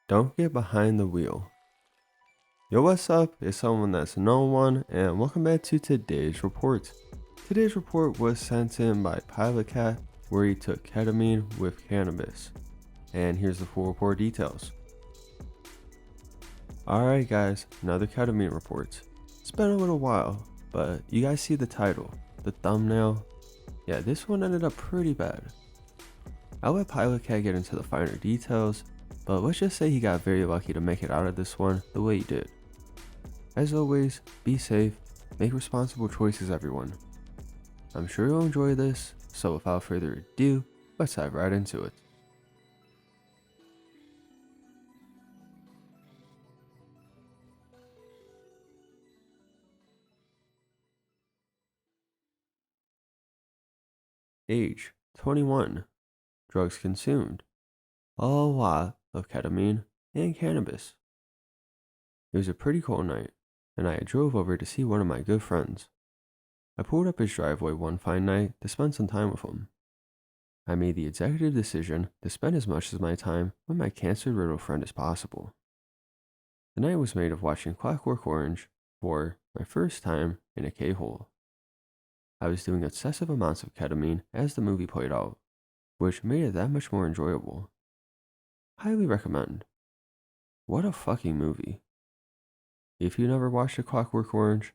Don't get behind the wheel. Yo, what's up? It's someone that's known one, and welcome back to today's report. Today's report was sent in by PilotCat, where he took ketamine with cannabis. And here's the full report details. Alright guys, another ketamine report. It's been a little while, but you guys see the title, the thumbnail? Yeah, this one ended up pretty bad. I'll let PilotCat get into the finer details, but let's just say he got very lucky to make it out of this one the way he did. As always, be safe, make responsible choices everyone. I'm sure you'll enjoy this, so without further ado, let's dive right into it. Age, 21. Drugs consumed, a lot of ketamine and cannabis. It was a pretty cold night, and I drove over to see one of my good friends. I pulled up his driveway one fine night to spend some time with him. I made the executive decision to spend as much of my time with my cancer-riddled friend as possible. The night was made of watching Clockwork Orange for my first time in a K-hole. I was doing excessive amounts of ketamine as the movie played out, which made it that much more enjoyable. Highly recommend. What a fucking movie. If you never watched A Clockwork Orange,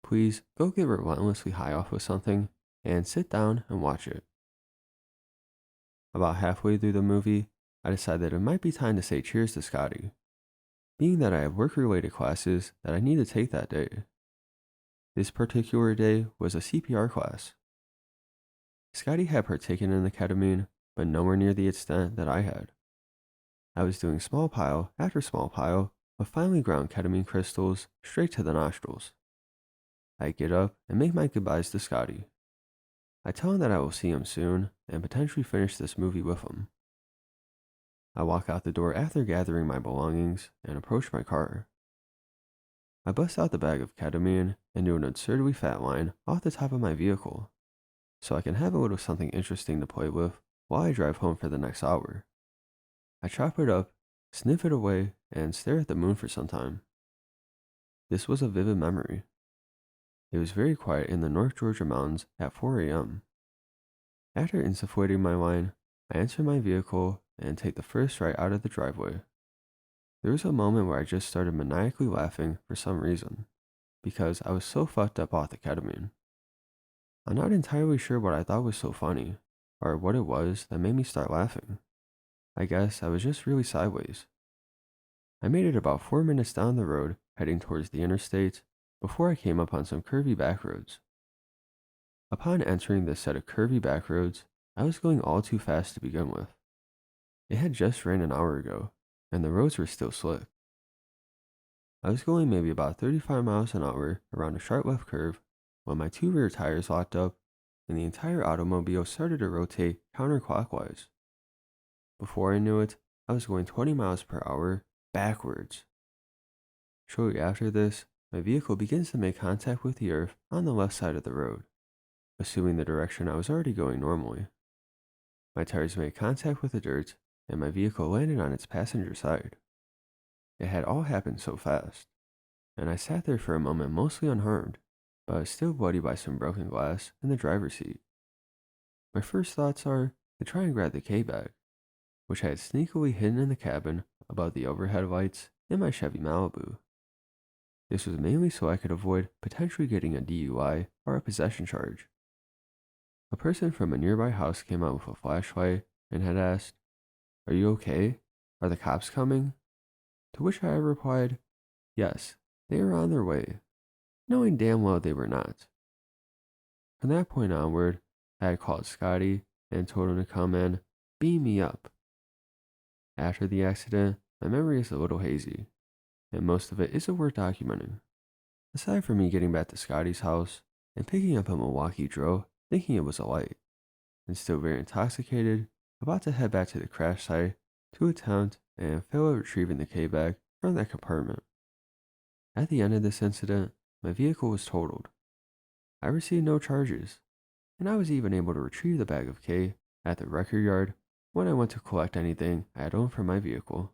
please go get relentlessly high off with something and sit down and watch it. About halfway through the movie, I decided it might be time to say cheers to Scotty, being that I have work-related classes that I need to take that day. This particular day was a CPR class. Scotty had partaken in the ketamine, but nowhere near the extent that I had. I was doing small pile after small pile of finely ground ketamine crystals straight to the nostrils. I get up and make my goodbyes to Scotty. I tell him that I will see him soon and potentially finish this movie with him. I walk out the door after gathering my belongings and approach my car. I bust out the bag of ketamine and do an absurdly fat line off the top of my vehicle, so I can have a little something interesting to play with while I drive home for the next hour. I chop it up, sniff it away, and stare at the moon for some time. This was a vivid memory. It was very quiet in the North Georgia mountains at 4 a.m. After insufflating my line, I enter my vehicle and take the first right out of the driveway. There was a moment where I just started maniacally laughing for some reason, because I was so fucked up off the ketamine. I'm not entirely sure what I thought was so funny, or what it was that made me start laughing. I guess I was just really sideways. I made it about 4 minutes down the road, heading towards the interstate, before I came upon some curvy back roads. Upon entering this set of curvy back roads, I was going all too fast to begin with. It had just rained an hour ago, and the roads were still slick. I was going maybe about 35 miles an hour around a sharp left curve when my two rear tires locked up and the entire automobile started to rotate counterclockwise. Before I knew it, I was going 20 miles per hour backwards. Shortly after this, my vehicle begins to make contact with the earth on the left side of the road, assuming the direction I was already going normally. My tires made contact with the dirt, and my vehicle landed on its passenger side. It had all happened so fast, and I sat there for a moment mostly unharmed, but I was still bloody by some broken glass in the driver's seat. My first thoughts are to try and grab the K-bag, which I had sneakily hidden in the cabin above the overhead lights in my Chevy Malibu. This was mainly so I could avoid potentially getting a DUI or a possession charge. A person from a nearby house came out with a flashlight and had asked, "Are you okay? Are the cops coming?" To which I replied, yes, they were on their way, knowing damn well they were not. From that point onward, I had called Scotty and told him to come and beam me up. After the accident, my memory is a little hazy, and most of it isn't worth documenting. Aside from me getting back to Scotty's house and picking up a Milwaukee drill, thinking it was a light, and still very intoxicated, about to head back to the crash site to attempt and fail at retrieving the K-bag from that compartment. At the end of this incident, my vehicle was totaled. I received no charges, and I was even able to retrieve the bag of K at the record yard when I went to collect anything I had owned from my vehicle.